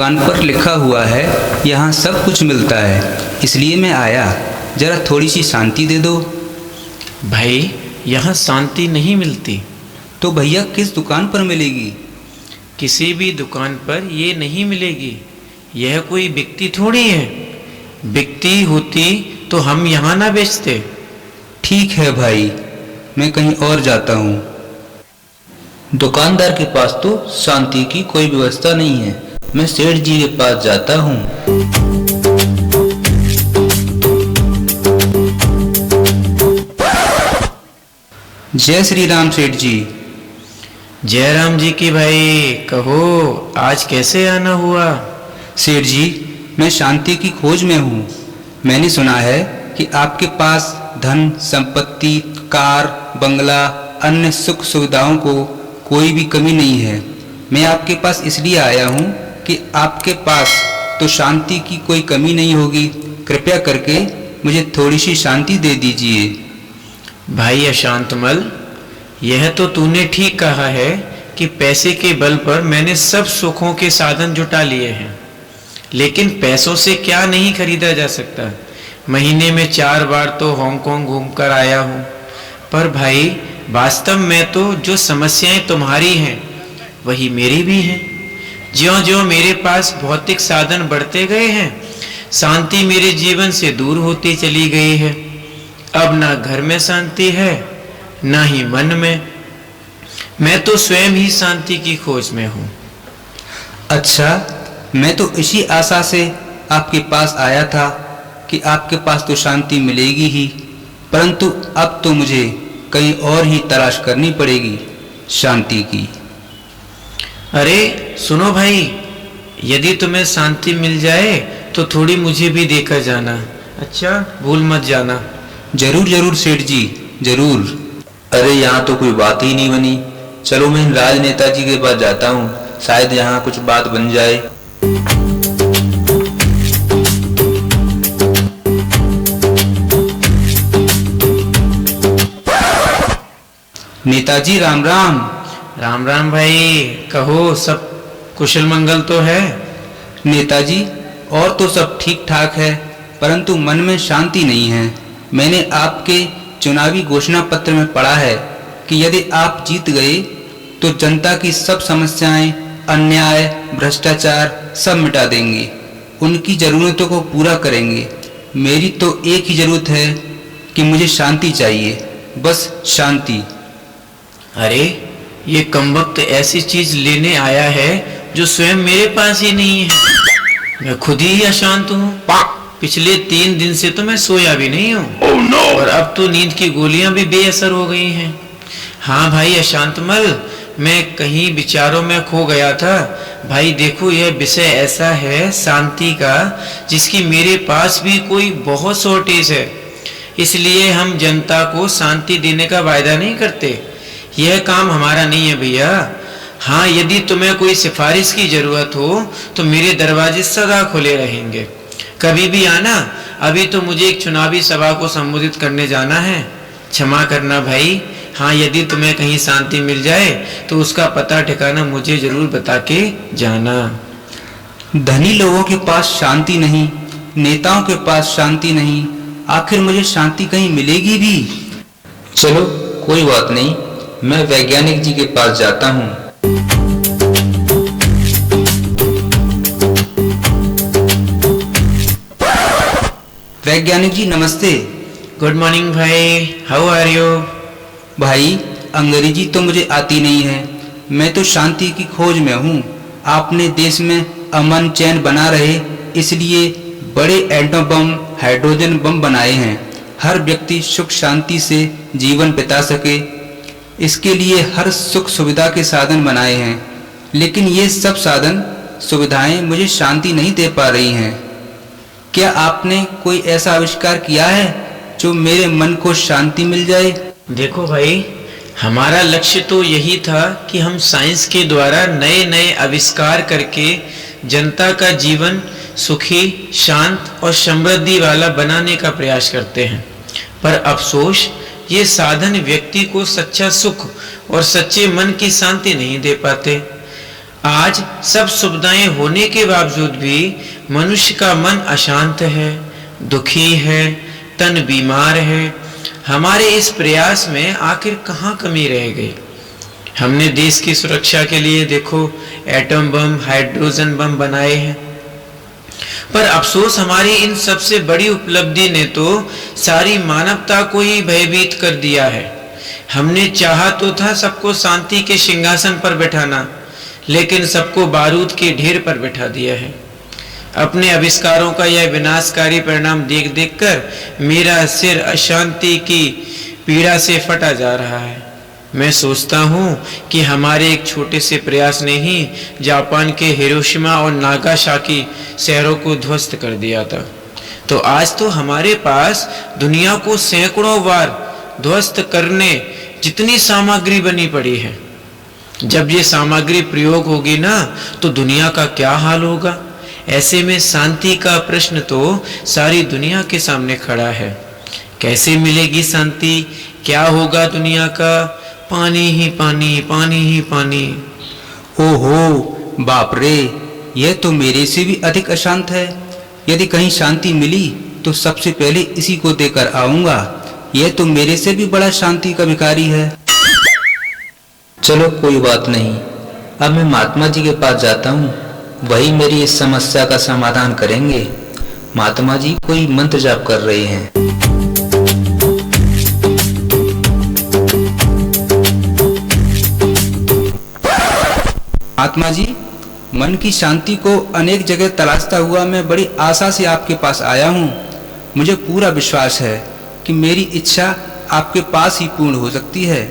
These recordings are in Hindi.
दुकान पर लिखा हुआ है यहाँ सब कुछ मिलता है, इसलिए मैं आया। जरा थोड़ी सी शांति दे दो। भाई यहाँ शांति नहीं मिलती। तो भैया किस दुकान पर मिलेगी? किसी भी दुकान पर ये नहीं मिलेगी। यह कोई बिकती थोड़ी है। बिकती होती तो हम यहाँ ना बेचते। ठीक है भाई, मैं कहीं और जाता हूँ। दुकानदार के पास तो शांति की कोई व्यवस्था नहीं है। मैं सेठ जी के पास जाता हूँ। जय श्री राम सेठ जी। जय राम जी की भाई। कहो आज कैसे आना हुआ? सेठ जी, मैं शांति की खोज में हूँ। मैंने सुना है कि आपके पास धन संपत्ति, कार, बंगला, अन्य सुख सुविधाओं को कोई भी कमी नहीं है। मैं आपके पास इसलिए आया हूँ कि आपके पास तो शांति की कोई कमी नहीं होगी। कृपया करके मुझे थोड़ी सी शांति दे दीजिए। भाई अशांतमल, यह तो तूने ठीक कहा है कि पैसे के बल पर मैंने सब सुखों के साधन जुटा लिए हैं, लेकिन पैसों से क्या नहीं खरीदा जा सकता। महीने में 4 बार तो हांगकांग घूमकर आया हूँ। पर भाई वास्तव में तो जो समस्याएं तुम्हारी हैं वही मेरी भी हैं। ज्यों-ज्यों मेरे पास भौतिक साधन बढ़ते गए हैं, शांति मेरे जीवन से दूर होती चली गई है। अब ना घर में शांति है, ना ही मन में। मैं तो स्वयं ही शांति की खोज में हूँ। अच्छा, मैं तो इसी आशा से आपके पास आया था कि आपके पास तो शांति मिलेगी ही, परंतु अब तो मुझे कहीं और ही तलाश करनी पड़ेगी शांति की। अरे सुनो भाई, यदि तुम्हें शांति मिल जाए तो थोड़ी मुझे भी देकर जाना। अच्छा, भूल मत जाना। जरूर जरूर सेठ जी, जरूर। अरे यहाँ तो कोई बात ही नहीं बनी। चलो मैं राजनेता जी के पास जाता हूँ, शायद यहाँ कुछ बात बन जाए। नेताजी राम राम। राम राम भाई। कहो सब कुशल मंगल तो है? नेताजी, और तो सब ठीक ठाक है, परंतु मन में शांति नहीं है। मैंने आपके चुनावी घोषणा पत्र में पढ़ा है कि यदि आप जीत गए तो जनता की सब समस्याएं, अन्याय, भ्रष्टाचार सब मिटा देंगे, उनकी जरूरतों को पूरा करेंगे। मेरी तो एक ही जरूरत है कि मुझे शांति चाहिए, बस शांति। अरे ये कमबख्त ऐसी चीज लेने आया है जो स्वयं मेरे पास ही नहीं है। मैं खुद ही अशांत हूँ। पिछले 3 दिन से तो मैं सोया भी नहीं हूँ। oh, no! और अब तो नींद की गोलियां भी बेअसर हो गई हैं। हाँ भाई अशांतमल, मैं कहीं विचारों में खो गया था। भाई देखो, यह विषय ऐसा है शांति का जिसकी मेरे पास भी कोई बहुत शॉर्टेज है। इसलिए हम जनता को शांति देने का वायदा नहीं करते। यह काम हमारा नहीं है भैया। हाँ, यदि तुम्हें कोई सिफारिश की जरूरत हो तो मेरे दरवाजे सदा खुले रहेंगे, कभी भी आना। अभी तो मुझे एक चुनावी सभा को संबोधित करने जाना है। क्षमा करना भाई। हाँ, यदि तुम्हें कहीं शांति मिल जाए तो उसका पता ठिकाना मुझे जरूर बता के जाना। धनी लोगों के पास शांति नहीं, नेताओं के पास शांति नहीं, आखिर मुझे शांति कहीं मिलेगी भी? चलो कोई बात नहीं, मैं वैज्ञानिक जी के पास जाता हूँ। वैज्ञानिक जी नमस्ते। गुड मॉर्निंग भाई, हाउ आर यू? भाई अंग्रेजी तो मुझे आती नहीं है, मैं तो शांति की खोज में हूँ। आपने देश में अमन चैन बना रहे, इसलिए बड़े एटम बम, हाइड्रोजन बम बनाए हैं। हर व्यक्ति सुख शांति से जीवन बिता सके, इसके लिए हर सुख सुविधा के साधन बनाए हैं। लेकिन ये सब साधन सुविधाएं मुझे शांति नहीं दे पा रही हैं। क्या आपने कोई ऐसा आविष्कार किया है जो मेरे मन को शांति मिल जाए? देखो भाई, हमारा लक्ष्य तो यही था कि हम साइंस के द्वारा नए नए आविष्कार करके जनता का जीवन सुखी, शांत और समृद्धि वाला बनाने का प्रयास करते हैं। पर अफसोस, ये साधन व्यक्ति को सच्चा सुख और सच्चे मन की शांति नहीं दे पाते। आज सब सुविधाएं होने के बावजूद भी मनुष्य का मन अशांत है, दुखी है, तन बीमार है। हमारे इस प्रयास में आखिर कहाँ कमी रह गई? हमने देश की सुरक्षा के लिए देखो एटम बम, हाइड्रोजन बम बनाए हैं, पर अफसोस हमारी इन सबसे बड़ी उपलब्धि ने तो सारी मानवता को ही भयभीत कर दिया है। हमने चाहा तो था सबको शांति के सिंहासन पर बैठाना, लेकिन सबको बारूद के ढेर पर बैठा दिया है। अपने आविष्कारों का यह विनाशकारी परिणाम देख देखकर मेरा सिर अशांति की पीड़ा से फटा जा रहा है। मैं सोचता हूँ कि हमारे एक छोटे से प्रयास ने ही जापान के हिरोशिमा और नागासाकी शहरों को ध्वस्त कर दिया था। तो आज तो हमारे पास दुनिया को सैकड़ों बार ध्वस्त करने जितनी सामग्री बनी पड़ी है। जब ये सामग्री प्रयोग होगी ना, तो दुनिया का क्या हाल होगा? ऐसे में शांति का प्रश्न तो सारी दुनिया के सामने खड़ा है। कैसे मिलेगी शांति? क्या होगा दुनिया का? पानी ही पानी, पानी ही पानी। ओहो बाप रे, यह तो मेरे से भी अधिक अशांत है। यदि कहीं शांति मिली तो सबसे पहले इसी को देकर आऊंगा। यह तो मेरे से भी बड़ा शांति का भिखारी है। चलो कोई बात नहीं, अब मैं महात्मा जी के पास जाता हूँ, वही मेरी इस समस्या का समाधान करेंगे। महात्मा जी कोई मंत्र जाप कर रहे हैं। महात्मा जी, मन की शांति को अनेक जगह तलाशता हुआ मैं बड़ी आशा से आपके पास आया हूँ। मुझे पूरा विश्वास है कि मेरी इच्छा आपके पास ही पूर्ण हो सकती है।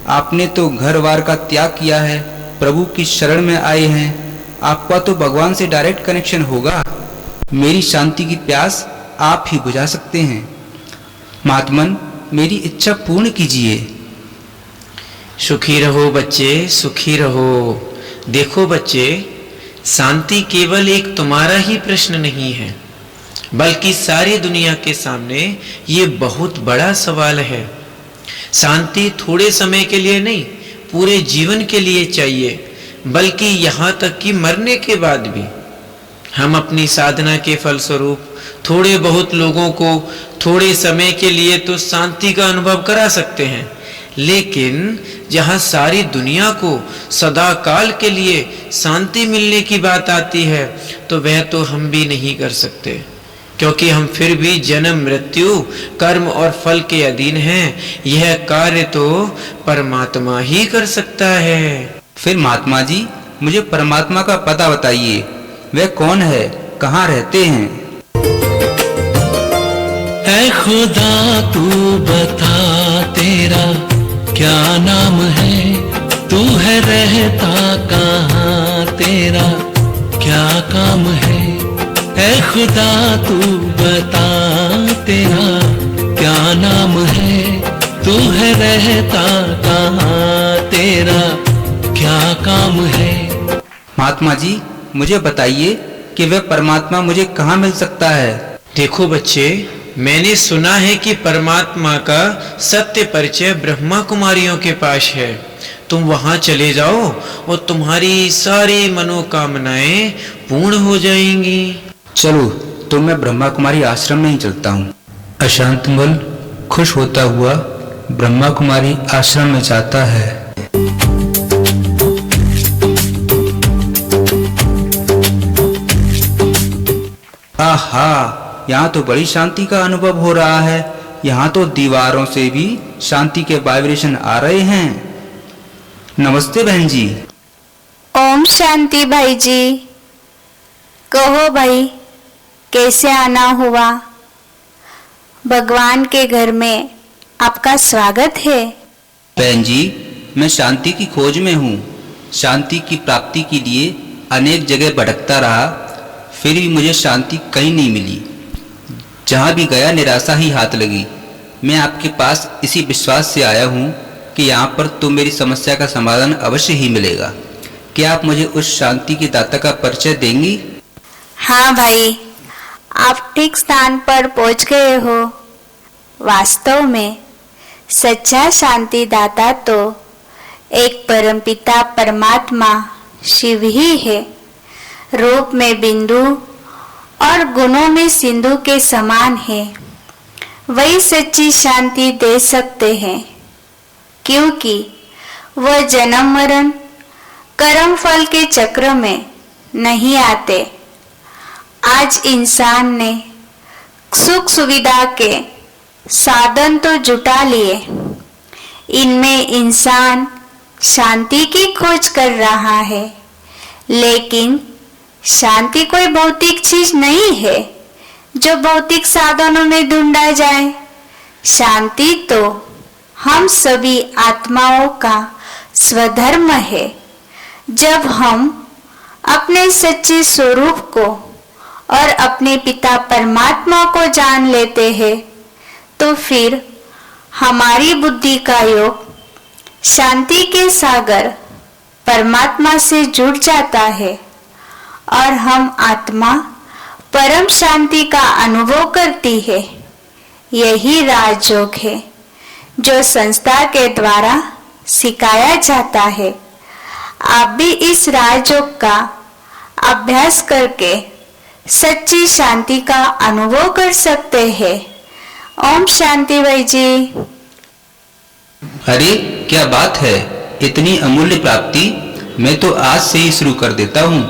आपने तो घर बार का त्याग किया है, प्रभु की शरण में आए हैं। आपका तो भगवान से डायरेक्ट कनेक्शन होगा। मेरी शांति की प्यास आप ही बुझा सकते हैं। महात्मन, मेरी इच्छा पूर्ण कीजिए। सुखी रहो बच्चे, सुखी रहो। देखो बच्चे, शांति केवल एक तुम्हारा ही प्रश्न नहीं है, बल्कि सारी दुनिया के सामने ये बहुत बड़ा सवाल है। शांति थोड़े समय के लिए नहीं, पूरे जीवन के लिए चाहिए, बल्कि यहाँ तक कि मरने के बाद भी। हम अपनी साधना के फलस्वरूप थोड़े बहुत लोगों को थोड़े समय के लिए तो शांति का अनुभव करा सकते हैं, लेकिन जहाँ सारी दुनिया को सदा काल के लिए शांति मिलने की बात आती है, तो वह तो हम भी नहीं कर सकते, क्योंकि हम फिर भी जन्म, मृत्यु, कर्म और फल के अधीन हैं। यह कार्य तो परमात्मा ही कर सकता है। फिर महात्मा जी, मुझे परमात्मा का पता बताइए। वह कौन है, कहाँ रहते हैं? ऐ खुदा तू बता तेरा क्या नाम है, तू है रहता कहाँ, तेरा क्या काम है। ऐ खुदा तू बता तेरा क्या नाम है, तू है रहता कहाँ, तेरा क्या काम है। महात्मा जी, मुझे बताइए कि वह परमात्मा मुझे कहाँ मिल सकता है? देखो बच्चे, मैंने सुना है कि परमात्मा का सत्य परिचय ब्रह्मा कुमारियों के पास है। तुम वहां चले जाओ और तुम्हारी सारी मनोकामनाएं पूर्ण हो जाएंगी। चलो, तो मैं ब्रह्मा कुमारी आश्रम में ही चलता हूँ। अशांत मन खुश होता हुआ ब्रह्मा कुमारी आश्रम में जाता है। आहा, यहाँ तो बड़ी शांति का अनुभव हो रहा है। यहाँ तो दीवारों से भी शांति के वाइब्रेशन आ रहे हैं। नमस्ते बहन जी। ओम शांति भाई जी। कहो भाई, कैसे आना हुआ? भगवान के घर में आपका स्वागत है। बहन जी, मैं शांति की खोज में हूँ। शांति की प्राप्ति के लिए अनेक जगह भटकता रहा, फिर भी मुझे शांति कहीं नहीं मिली। जहाँ भी गया निराशा ही हाथ लगी। मैं आपके पास इसी विश्वास से आया हूँ कि यहाँ पर तो मेरी समस्या का समाधान अवश्य ही मिलेगा। क्या आप मुझे उस शांति की दाता का परिचय देंगी? हाँ भाई, आप ठीक स्थान पर पहुँच गए हो। वास्तव में सच्चा शांति दाता तो एक परमपिता परमात्मा शिव ही है। रूप में बिंदु और गुणों में सिंधु के समान है। वही सच्ची शांति दे सकते हैं, क्योंकि वह जन्म मरण कर्म फल के चक्र में नहीं आते। आज इंसान ने सुख सुविधा के साधन तो जुटा लिए, इनमें इंसान शांति की खोज कर रहा है, लेकिन शांति कोई भौतिक चीज नहीं है जो भौतिक साधनों में ढूंढा जाए। शांति तो हम सभी आत्माओं का स्वधर्म है। जब हम अपने सच्चे स्वरूप को और अपने पिता परमात्मा को जान लेते हैं, तो फिर हमारी बुद्धि का योग शांति के सागर परमात्मा से जुड़ जाता है और हम आत्मा परम शांति का अनुभव करती है। यही राजयोग है जो संस्था के द्वारा सिखाया जाता है। आप भी इस राजयोग का अभ्यास करके सच्ची शांति का अनुभव कर सकते हैं। ओम शांति भाई जी। अरे क्या बात है, इतनी अमूल्य प्राप्ति। मैं तो आज से ही शुरू कर देता हूँ।